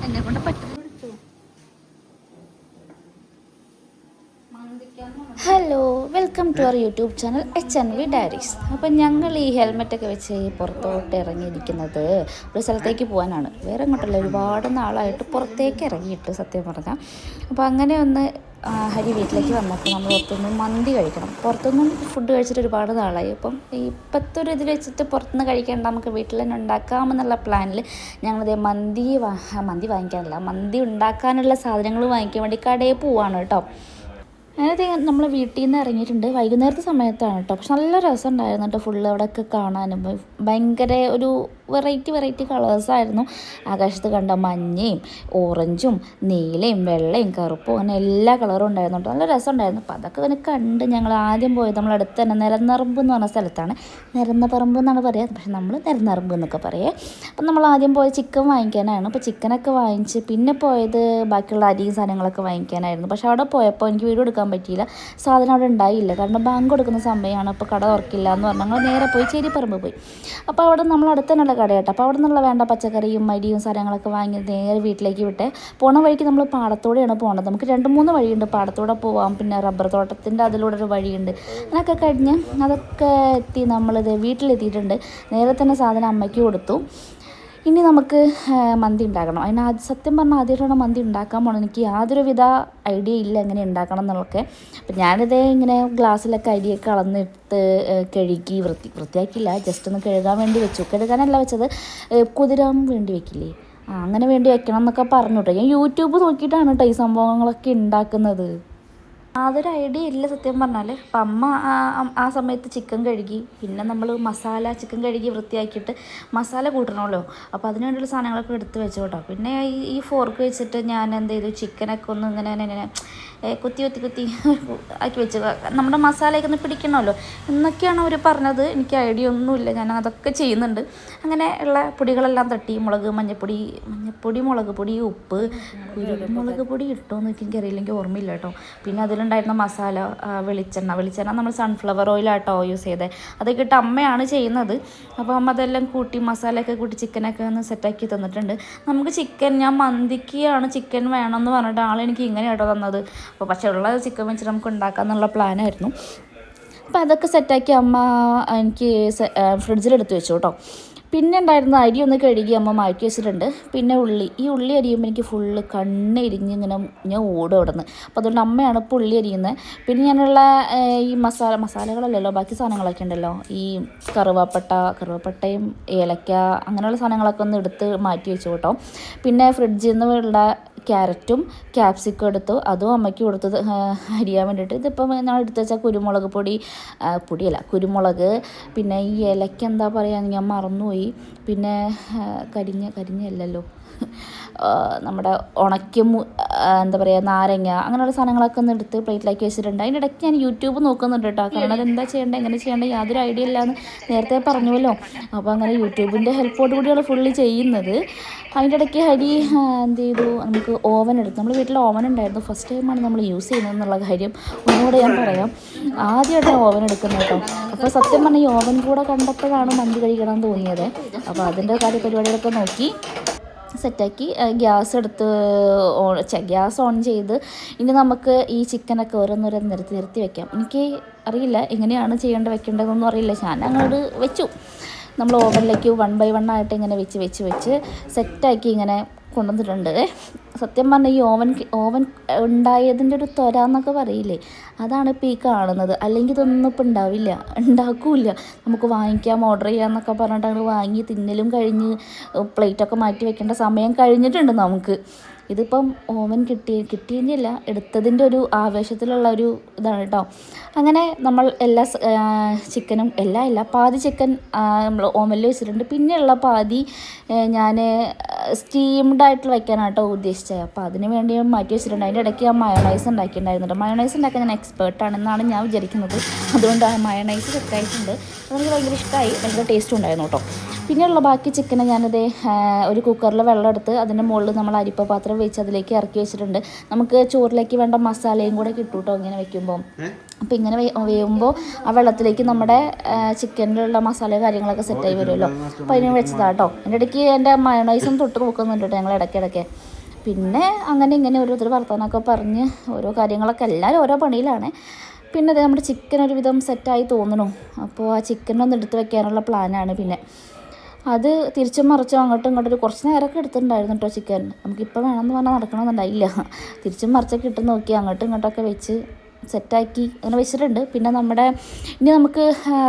എന്നെ കൊണ്ട് പറ്റും. Hello, welcome to our YouTube channel HNV diaries. അപ്പം ഞങ്ങൾ ഈ ഹെൽമെറ്റൊക്കെ വെച്ച് പുറത്തോട്ട് ഇറങ്ങിയിരിക്കുന്നത് ഒരു സ്ഥലത്തേക്ക് പോകാനാണ്. വേറെ എങ്ങോട്ടല്ല, ഒരുപാട് നാളായിട്ട് പുറത്തേക്ക് ഇറങ്ങിയിട്ട് സത്യം പറഞ്ഞാൽ. അപ്പോൾ അങ്ങനെ ഒന്ന് ഹരി വീട്ടിലേക്ക് വന്നപ്പോൾ നമ്മൾ പുറത്തുനിന്ന് മന്തി കഴിക്കണം. പുറത്തുനിന്നും ഫുഡ് കഴിച്ചിട്ട് ഒരുപാട് നാളായി. അപ്പം ഇപ്പോഴത്തെ ഒരു ഇതിൽ വെച്ചിട്ട് പുറത്തുനിന്ന് കഴിക്കേണ്ട, നമുക്ക് വീട്ടിൽ തന്നെ ഉണ്ടാക്കാമെന്നുള്ള പ്ലാനിൽ ഞങ്ങളിത് മന്തി വാങ്ങിക്കാനല്ല, മന്തി ഉണ്ടാക്കാനുള്ള സാധനങ്ങൾ വാങ്ങിക്കാൻ വേണ്ടി കടയിൽ പോവാണ് കേട്ടോ. അങ്ങനത്തെ നമ്മൾ വീട്ടിൽ നിന്ന് ഇറങ്ങിയിട്ടുണ്ട്. വൈകുന്നേരത്തെ സമയത്താണ് കേട്ടോ. പക്ഷെ നല്ല രസം ഉണ്ടായിരുന്നു കേട്ടോ. ഫുള്ള് അവിടെയൊക്കെ കാണാനും ഭയങ്കര ഒരു വെറൈറ്റി കളേഴ്സായിരുന്നു. ആകാശത്ത് കണ്ട മഞ്ഞയും ഓറഞ്ചും നീലയും വെള്ളയും കറുപ്പും അങ്ങനെ എല്ലാ കളറും ഉണ്ടായിരുന്നു കേട്ടോ. നല്ല രസം ഉണ്ടായിരുന്നു. അപ്പോൾ അതൊക്കെ ഇങ്ങനെ കണ്ട് ഞങ്ങൾ ആദ്യം പോയത് നമ്മളടുത്ത് തന്നെ നിരന്നറമ്പ് എന്ന് പറഞ്ഞ സ്ഥലത്താണ്. നിരന്നപ്പറമ്പ് എന്നാണ് പറയുക, പക്ഷെ നമ്മൾ നിരന്നറമ്പ് എന്നൊക്കെ പറയുക. അപ്പം നമ്മൾ ആദ്യം പോയത് ചിക്കൻ വാങ്ങിക്കാനാണ്. അപ്പോൾ ചിക്കനൊക്കെ വാങ്ങിച്ച് പിന്നെ പോയത് ബാക്കിയുള്ള അരിയും സാധനങ്ങളൊക്കെ വാങ്ങിക്കാനായിരുന്നു. പക്ഷെ അവിടെ പോയപ്പോൾ എനിക്ക് വീഡിയോ എടുക്കാൻ പറ്റിയില്ല. സാധനം അവിടെ ഉണ്ടായില്ല, കാരണം ബാങ്ക് കൊടുക്കുന്ന സമയമാണ്. അപ്പോൾ കട തുറക്കില്ല എന്ന് പറഞ്ഞാൽ ഞങ്ങൾ നേരെ പോയി ചേരിപ്പറമ്പ് പോയി. അപ്പോൾ അവിടെ നമ്മൾ അടുത്ത് തന്നെയുള്ള കടയാട്ടോ. അപ്പോൾ അവിടെ നിന്നുള്ള വേണ്ട പച്ചക്കറിയും അരിയും സാധനങ്ങളൊക്കെ വാങ്ങി നേരെ വീട്ടിലേക്ക് വിട്ടേ. പോണ വഴിക്ക് നമ്മൾ പാടത്തോടെയാണ് പോകേണ്ടത്. നമുക്ക് 2-3 വഴിയുണ്ട്. പാടത്തോടെ പോവാം, പിന്നെ റബ്ബർ തോട്ടത്തിൻ്റെ അതിലൂടെ ഒരു വഴിയുണ്ട്. അതൊക്കെ കഴിഞ്ഞ് അതൊക്കെ എത്തി നമ്മളിത് വീട്ടിലെത്തിയിട്ടുണ്ട്. നേരെ തന്നെ സാധനം അമ്മയ്ക്ക് കൊടുത്തു. ഇനി നമുക്ക് മന്തി ഉണ്ടാക്കണം. സത്യം പറഞ്ഞാൽ ആദ്യമായിട്ടാണ് മന്തി ഉണ്ടാക്കാൻ പോകണം. എനിക്ക് യാതൊരുവിധ ഐഡിയ ഇല്ല എങ്ങനെ ഉണ്ടാക്കണം എന്നുള്ളതൊക്കെ. അപ്പം ഞാനിതേ ഇങ്ങനെ ഗ്ലാസ്സിലൊക്കെ അരിയൊക്കെ കളന്നിട്ട് കഴുകി വൃത്തിയാക്കിയില്ല, ജസ്റ്റ് ഒന്ന് കഴുകാൻ വേണ്ടി വെച്ചു. കഴുകാനല്ല വെച്ചത്, കുതിരാൻ വേണ്ടി വെക്കില്ലേ, അങ്ങനെ വേണ്ടി വെക്കണം എന്നൊക്കെ പറഞ്ഞു കേട്ടോ. ഞാൻ യൂട്യൂബ് നോക്കിയിട്ടാണ് കേട്ടോ ഈ സംഭവങ്ങളൊക്കെ ഉണ്ടാക്കുന്നത്. അതൊരു ഐഡിയ ഇല്ല സത്യം പറഞ്ഞാൽ. അപ്പം അമ്മ ആ സമയത്ത് ചിക്കൻ കഴുകി, പിന്നെ നമ്മൾ ചിക്കൻ കഴുകി വൃത്തിയാക്കിയിട്ട് മസാല കൂട്ടണമല്ലോ. അപ്പോൾ അതിന് വേണ്ടിയുള്ള സാധനങ്ങളൊക്കെ എടുത്ത് വെച്ചു കേട്ടോ. പിന്നെ ഈ ഫോർക്ക് വെച്ചിട്ട് ഞാൻ എന്ത് ചെയ്തു, ചിക്കനൊക്കെ ഒന്ന് ഇങ്ങനെ കുത്തി ആക്കി വെച്ചു. നമ്മുടെ മസാലയൊക്കെ ഒന്ന് പിടിക്കണമല്ലോ എന്നൊക്കെയാണ് അവർ പറഞ്ഞത്. എനിക്ക് ഐഡിയ ഒന്നുമില്ല, ഞാൻ അതൊക്കെ ചെയ്യുന്നുണ്ട്. അങ്ങനെ ഉള്ള പൊടികളെല്ലാം തട്ടി, മഞ്ഞപ്പൊടി, മുളക് പൊടി, ഉപ്പ്, കുരുമുളക് പൊടി ഇട്ടോന്ന് എനിക്കറിയില്ല, എനിക്ക് ഓർമ്മയില്ല കേട്ടോ. പിന്നെ അതിലുണ്ടായിരുന്ന മസാല, വെളിച്ചെണ്ണ നമ്മൾ സൺഫ്ലവർ ഓയിലാട്ടോ യൂസ് ചെയ്തത്. അതൊക്കെ ഇട്ട് അമ്മയാണ് ചെയ്യുന്നത്. അപ്പോൾ അമ്മ അതെല്ലാം കൂട്ടി മസാലയൊക്കെ കൂട്ടി ചിക്കനൊക്കെ ഒന്ന് സെറ്റാക്കി തന്നിട്ടുണ്ട്. നമുക്ക് ഞാൻ മന്തിക്കാണ് ചിക്കൻ വേണമെന്ന് പറഞ്ഞിട്ട് ആളെനിക്ക് ഇങ്ങനെ കേട്ടോ തന്നത്. അപ്പോൾ പക്ഷേ ഉള്ള ചിക്കൻ വെച്ചിട്ട് നമുക്ക് ഉണ്ടാക്കാമെന്നുള്ള പ്ലാനായിരുന്നു. അപ്പോൾ അതൊക്കെ സെറ്റാക്കി അമ്മ എനിക്ക് ഫ്രിഡ്ജിലെടുത്ത് വെച്ചു കേട്ടോ. പിന്നെ ഉണ്ടായിരുന്ന അരി ഒന്ന് കഴുകി അമ്മ മാറ്റി വെച്ചിട്ടുണ്ട്. പിന്നെ ഈ ഉള്ളി അരിയുമ്പോൾ എനിക്ക് ഫുള്ള് കണ്ണെരിഞ്ഞ് ഇങ്ങനെ ഞാൻ ഓടും അവിടെ നിന്ന്. അപ്പോൾ അതുകൊണ്ട് അമ്മയാണ് ഇപ്പോൾ ഉള്ളി അരിയുന്നത്. പിന്നെ ഞാനുള്ള ഈ മസാലകളല്ലല്ലോ, ബാക്കി സാധനങ്ങളൊക്കെ ഉണ്ടല്ലോ, ഈ കറുവപ്പട്ടയും ഏലക്ക അങ്ങനെയുള്ള സാധനങ്ങളൊക്കെ ഒന്ന് എടുത്ത് മാറ്റി വെച്ചു കേട്ടോ. പിന്നെ ഫ്രിഡ്ജിൽ നിന്നുള്ള ക്യാരറ്റും ക്യാപ്സിക്കം എടുത്തു, അതും അമ്മയ്ക്ക് കൊടുത്തത് അരിയാൻ വേണ്ടിയിട്ട്. ഇതിപ്പം ഞാൻ എടുത്ത് വെച്ചാൽ കുരുമുളക്, പിന്നെ ഈ ഇലയ്ക്ക് എന്താ പറയുക ഞാൻ മറന്നുപോയി. പിന്നെ കരിഞ്ഞല്ലോ നമ്മുടെ ഉണക്കിയ എന്താ പറയുക നാരങ്ങ, അങ്ങനെയുള്ള സാധനങ്ങളൊക്കെ ഒന്ന് എടുത്ത് പ്ലേറ്റിലാക്കി വെച്ചിട്ടുണ്ട്. അതിൻ്റെ ഇടയ്ക്ക് ഞാൻ യൂട്യൂബ് നോക്കുന്നുണ്ട് കേട്ടോ, കാരണം അതെന്താ ചെയ്യേണ്ടത്, എങ്ങനെ ചെയ്യേണ്ടത് യാതൊരു ഐഡിയ ഇല്ലയെന്ന് നേരത്തെ പറഞ്ഞുവല്ലോ. അപ്പോൾ അങ്ങനെ യൂട്യൂബിൻ്റെ ഹെൽപ്പോട് കൂടിയാണ് ഫുള്ള് ചെയ്യുന്നത്. അതിൻ്റെ ഇടയ്ക്ക് ഹരി എന്ത് ചെയ്തു, നമുക്ക് ഓവൻ എടുത്തു. നമ്മൾ വീട്ടിൽ ഓവൻ ഉണ്ടായിരുന്നു, ഫസ്റ്റ് ടൈമാണ് നമ്മൾ യൂസ് ചെയ്യുന്നത് എന്നുള്ള കാര്യം ഒന്നുകൂടെ ഞാൻ പറയാം. ആദ്യമായിട്ടാണ് ഓവൻ എടുക്കുന്നത് കേട്ടോ. അപ്പോൾ സത്യം പറഞ്ഞാൽ ഈ ഓവൻ കൂടെ കണ്ടപ്പോഴാണ് മന്തി കഴിക്കണം എന്ന് തോന്നിയത്. അപ്പോൾ അതിൻ്റെ പരിപാടികളൊക്കെ നോക്കി സെറ്റാക്കി ഗ്യാസ് ഓൺ ചെയ്ത് ഇനി നമുക്ക് ഈ ചിക്കനൊക്കെ ഓരോന്നോരോന്ന് നിരത്തി വെക്കാം. എനിക്ക് അറിയില്ല എങ്ങനെയാണ് വെക്കേണ്ടതെന്നൊന്നും അറിയില്ല. ഞാൻ അങ്ങോട്ട് വെച്ചു. നമ്മൾ ഓവനിലേക്ക് 1 by 1 ആയിട്ട് ഇങ്ങനെ വെച്ച് സെറ്റാക്കി ഇങ്ങനെ കൊണ്ടുവന്നിട്ടുണ്ട്. സത്യം പറഞ്ഞാൽ ഈ ഓവൻ ഉണ്ടായതിൻ്റെ ഒരു ത്വര എന്നൊക്കെ പറയില്ലേ, അതാണ് ഇപ്പോൾ ഈ കാണുന്നത്. അല്ലെങ്കിൽ ഇതൊന്നും ഇപ്പോൾ ഉണ്ടാക്കില്ല. നമുക്ക് വാങ്ങിക്കാം, ഓർഡർ ചെയ്യാമെന്നൊക്കെ പറഞ്ഞിട്ട് അങ്ങ് വാങ്ങി തിന്നലും കഴിഞ്ഞ് പ്ലേറ്റൊക്കെ മാറ്റി വെക്കേണ്ട സമയം കഴിഞ്ഞിട്ടുണ്ട് നമുക്ക്. ഇതിപ്പം ഓവൻ കിട്ടിയില്ല, എടുത്തതിൻ്റെ ഒരു ആവേശത്തിലുള്ള ഒരു ഇതാണ് കേട്ടോ. അങ്ങനെ നമ്മൾ എല്ലാ ചിക്കനും പാതി ചിക്കൻ നമ്മൾ ഓവനിൽ വെച്ചിട്ടുണ്ട്. പിന്നെയുള്ള പാതി ഞാൻ സ്റ്റീംഡായിട്ട് വയ്ക്കാനാണ് കേട്ടോ ഉദ്ദേശിച്ചത്. അപ്പോൾ അതിന് വേണ്ടി മാറ്റി വെച്ചിട്ടുണ്ട്. അതിൻ്റെ ഇടയ്ക്ക് ഞാൻ മയോണൈസ് ഉണ്ടാക്കിയിട്ടുണ്ടായിരുന്നുണ്ട്. മയോണൈസ് ഉണ്ടാക്കാൻ ഞാൻ എക്സ്പേർട്ടാണെന്നാണ് ഞാൻ വിചാരിക്കുന്നത്. അതുകൊണ്ട് ആ മയോണൈസ് സെറ്റായിട്ടുണ്ട്. അതെനിക്ക് ഭയങ്കര ഇഷ്ടമായി, ഭയങ്കര ടേസ്റ്റും ഉണ്ടായിരുന്നു കേട്ടോ. പിന്നെയുള്ള ബാക്കി ചിക്കനെ ഞാനത് ഒരു കുക്കറിൽ വെള്ളം എടുത്ത് അതിൻ്റെ മുകളിൽ നമ്മൾ അരിപ്പ പാത്രം വെച്ച് അതിലേക്ക് ഇറക്കി വെച്ചിട്ടുണ്ട്. നമുക്ക് ചോറിലേക്ക് വേണ്ട മസാലയും കൂടെ കിട്ടും കേട്ടോ ഇങ്ങനെ വെക്കുമ്പോൾ. അപ്പോൾ ഇങ്ങനെ വേവുമ്പോൾ ആ വെള്ളത്തിലേക്ക് നമ്മുടെ ചിക്കനിലുള്ള മസാല കാര്യങ്ങളൊക്കെ സെറ്റായി വരുമല്ലോ. അപ്പോൾ അതിന് വെച്ചതാണ് കേട്ടോ. അതിൻ്റെ ഇടയ്ക്ക് എൻ്റെ മയോണൈസും തൊട്ട് നോക്കുന്നുണ്ട് കേട്ടോ ഞങ്ങൾ ഇടയ്ക്കിടയ്ക്ക്. പിന്നെ അങ്ങനെ ഇങ്ങനെ ഓരോരുത്തർ വർത്തമാനമൊക്കെ പറഞ്ഞ് ഓരോ കാര്യങ്ങളൊക്കെ എല്ലാവരും ഓരോ പണിയിലാണ്. പിന്നെ അത് നമ്മുടെ ചിക്കൻ ഒരുവിധം സെറ്റായി തോന്നണു. അപ്പോൾ ആ ചിക്കനൊന്ന് എടുത്ത് വെക്കാനുള്ള പ്ലാനാണ്. പിന്നെ അത് തിരിച്ചും മറിച്ചും അങ്ങോട്ടും ഇങ്ങോട്ടും കുറച്ച് നേരമൊക്കെ എടുത്തിട്ടുണ്ടായിരുന്നു കേട്ടോ ചിക്കൻ. നമുക്കിപ്പോൾ വേണമെന്ന് പറഞ്ഞാൽ നടക്കണമെന്നുണ്ടായില്ല. തിരിച്ചും മറിച്ചൊക്കെ ഇട്ട് നോക്കി അങ്ങോട്ടും ഇങ്ങോട്ടൊക്കെ വെച്ച് സെറ്റാക്കി അങ്ങനെ വെച്ചിട്ടുണ്ട്. പിന്നെ ഇനി നമുക്ക്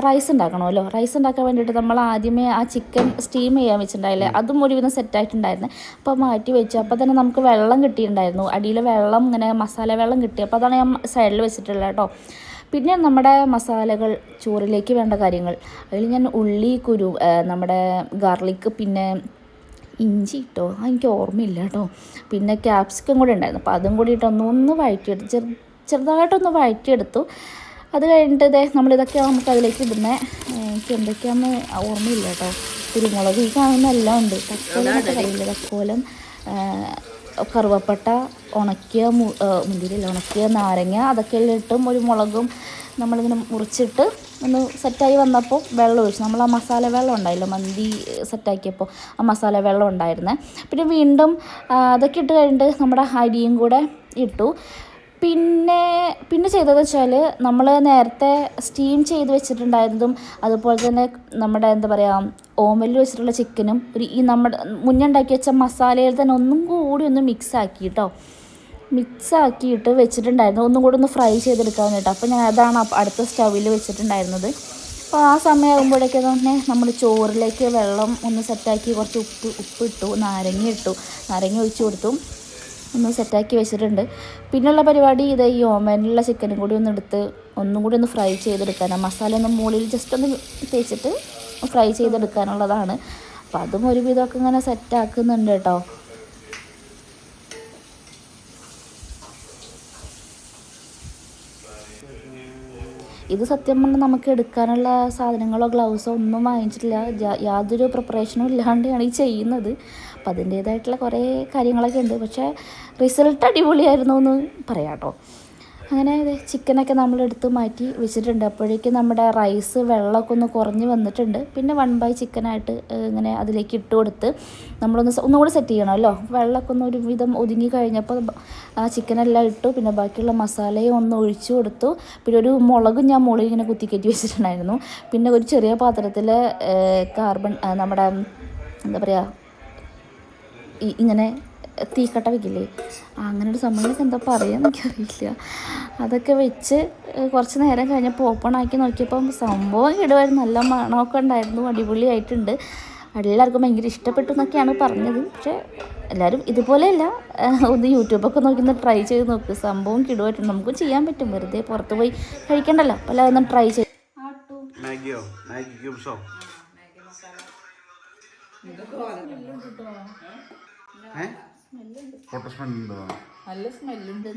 റൈസ് ഉണ്ടാക്കണമല്ലോ. റൈസ് ഉണ്ടാക്കാൻ വേണ്ടിയിട്ട് നമ്മൾ ആദ്യമേ ആ ചിക്കൻ സ്റ്റീം ചെയ്യാൻ വെച്ചിട്ടുണ്ടായില്ലേ, അതും ഒരുവിധം സെറ്റായിട്ടുണ്ടായിരുന്നു. അപ്പോൾ മാറ്റി വെച്ചു. അപ്പോൾ തന്നെ നമുക്ക് വെള്ളം കിട്ടിയിട്ടുണ്ടായിരുന്നു, അടിയിൽ വെള്ളം ഇങ്ങനെ മസാല വെള്ളം കിട്ടി. അപ്പോൾ അതാണ് ഞാൻ സൈഡിൽ വെച്ചിട്ടുള്ളത് കേട്ടോ. പിന്നെ നമ്മുടെ മസാലകൾ, ചോറിലേക്ക് വേണ്ട കാര്യങ്ങൾ, അതിൽ ഞാൻ ഉള്ളി, നമ്മുടെ ഗാർലിക്ക്, പിന്നെ ഇഞ്ചി ഇട്ടോ എനിക്ക് ഓർമ്മയില്ല കേട്ടോ. പിന്നെ ക്യാപ്സിക്കം കൂടി ഉണ്ടായിരുന്നു. അപ്പോൾ അതും കൂടി ഇട്ടൊന്ന് വഴറ്റിയെടുത്ത് ചെറുതായിട്ടൊന്ന് വഴറ്റിയെടുത്തു. അത് കഴിഞ്ഞിട്ട് നമ്മളിതൊക്കെയാണ് നമുക്ക് അതിലേക്ക് ഇടുന്നത്. എനിക്ക് എന്തൊക്കെയാണെന്ന് ഓർമ്മയില്ല കേട്ടോ. കുരുമുളക് ഈ കാണുന്ന എല്ലാം ഉണ്ട്. തക്കോലം എന്നൊക്കെ പറയില്ല, തക്കോലം, കറുവപ്പട്ട, ഉണക്കിയ ഉണക്കിയ നാരങ്ങ, അതൊക്കെ എല്ലാം ഇട്ടും ഒരു മുളകും നമ്മളിങ്ങനെ മുറിച്ചിട്ട് ഒന്ന് സെറ്റായി വന്നപ്പോൾ വെള്ളം ഒഴിച്ചു. നമ്മൾ ആ മസാല വെള്ളം ഉണ്ടായില്ലോ, മന്തി സെറ്റാക്കിയപ്പോൾ ആ മസാല വെള്ളം ഉണ്ടായിരുന്നേ. പിന്നെ വീണ്ടും അതൊക്കെ ഇട്ട് കഴിഞ്ഞിട്ട് നമ്മുടെ അരിയും കൂടെ ഇട്ടു. പിന്നെ ചെയ്തതെന്ന് വെച്ചാൽ നമ്മൾ നേരത്തെ സ്റ്റീം ചെയ്ത് വെച്ചിട്ടുണ്ടായിരുന്നതും അതുപോലെ തന്നെ നമ്മുടെ എന്താ പറയുക ഓവനിൽ വെച്ചിട്ടുള്ള ചിക്കനും ഈ നമ്മുടെ മുന്നുണ്ടാക്കി വെച്ച മസാലയിൽ തന്നെ ഒന്നും കൂടി ഒന്ന് മിക്സാക്കിയിട്ട് വെച്ചിട്ടുണ്ടായിരുന്നു. ഒന്നും കൂടി ഒന്ന് ഫ്രൈ ചെയ്തെടുക്കാൻ വേണ്ടിയിട്ട്. അപ്പോൾ ഞാൻ അതാണ് അടുത്ത സ്റ്റൗവിൽ വെച്ചിട്ടുണ്ടായിരുന്നത്. അപ്പോൾ ആ സമയമാകുമ്പോഴേക്കും തന്നെ നമ്മൾ ചോറിലേക്ക് വെള്ളം ഒന്ന് സെറ്റാക്കി കുറച്ച് ഉപ്പിട്ടു, നാരങ്ങ ഒഴിച്ചു കൊടുത്തു, ഒന്ന് സെറ്റാക്കി വെച്ചിട്ടുണ്ട്. പിന്നെയുള്ള പരിപാടി ഈ ഓവനിലുള്ള ചിക്കനും കൂടി ഒന്നും കൂടി ഒന്ന് ഫ്രൈ ചെയ്തെടുക്കാനാണ്. മസാല ഒന്ന് മുകളിൽ ജസ്റ്റ് ഒന്ന് തേച്ചിട്ട് ഫ്രൈ ചെയ്തെടുക്കാനുള്ളതാണ്. അപ്പോൾ അതും ഒരുവിധമൊക്കെ ഇങ്ങനെ സെറ്റാക്കുന്നുണ്ട് കേട്ടോ. ഇത് സത്യം പറഞ്ഞാൽ നമുക്ക് എടുക്കാനുള്ള സാധനങ്ങളോ ഗ്ലൗസോ ഒന്നും വാങ്ങിച്ചിട്ടില്ല. യാതൊരു പ്രിപ്പറേഷനും ഇല്ലാണ്ടാണ് ഈ ചെയ്യുന്നത്. അപ്പം അതിൻ്റേതായിട്ടുള്ള കുറേ കാര്യങ്ങളൊക്കെ ഉണ്ട്. പക്ഷേ റിസൾട്ട് അടിപൊളിയായിരുന്നു എന്ന് പറയാം കേട്ടോ. അങ്ങനെ ചിക്കനൊക്കെ നമ്മളെടുത്ത് മാറ്റി വെച്ചിട്ടുണ്ട്. അപ്പോഴേക്കും നമ്മുടെ റൈസ് വെള്ളമൊക്കെ ഒന്ന് കുറഞ്ഞ് വന്നിട്ടുണ്ട്. പിന്നെ 1/2 ചിക്കനായിട്ട് ഇങ്ങനെ അതിലേക്ക് ഇട്ട് കൊടുത്ത് ഒന്നുകൂടി സെറ്റ് ചെയ്യണമല്ലോ. വെള്ളമൊക്കെ ഒന്ന് ഒരു വിധം ഒതുങ്ങി കഴിഞ്ഞപ്പോൾ ആ ചിക്കനെല്ലാം ഇട്ടു. പിന്നെ ബാക്കിയുള്ള മസാലയും ഒന്ന് ഒഴിച്ചു കൊടുത്തു. പിന്നെ ഒരു മുളകും ഞാൻ മുളക് ഇങ്ങനെ കുത്തിക്കയറ്റി വെച്ചിട്ടുണ്ടായിരുന്നു. പിന്നെ ഒരു ചെറിയ പാത്രത്തിൽ നമ്മുടെ എന്താ പറയുക ഇങ്ങനെ തീക്കട്ട വയ്ക്കില്ലേ, അങ്ങനെ ഒരു സംഭവമൊക്കെ എന്താ പറയുക എനിക്കറിയില്ല. അതൊക്കെ വെച്ച് കുറച്ച് നേരം കഴിഞ്ഞപ്പോൾ ഓപ്പൺ ആക്കി നോക്കിയപ്പം സംഭവം ഇടുമായിരുന്നു. നല്ല മണമൊക്കെ ഉണ്ടായിരുന്നു, അടിപൊളിയായിട്ടുണ്ട്. എല്ലാവർക്കും ഭയങ്കര ഇഷ്ടപ്പെട്ടു എന്നൊക്കെയാണ് പറഞ്ഞത്. പക്ഷേ എല്ലാവരും ഇതുപോലെയല്ല, ഒന്ന് യൂട്യൂബൊക്കെ നോക്കി ട്രൈ ചെയ്ത് നോക്ക്. സംഭവം കിടുമായിട്ടുണ്ട്. നമുക്കും ചെയ്യാൻ പറ്റും, വെറുതെ പുറത്ത് പോയി കഴിക്കണ്ടല്ലോ. അപ്പോൾ എല്ലാവരും ഒന്ന് ട്രൈ ചെയ്ത്. നല്ല സ്മെല്ലുണ്ട്.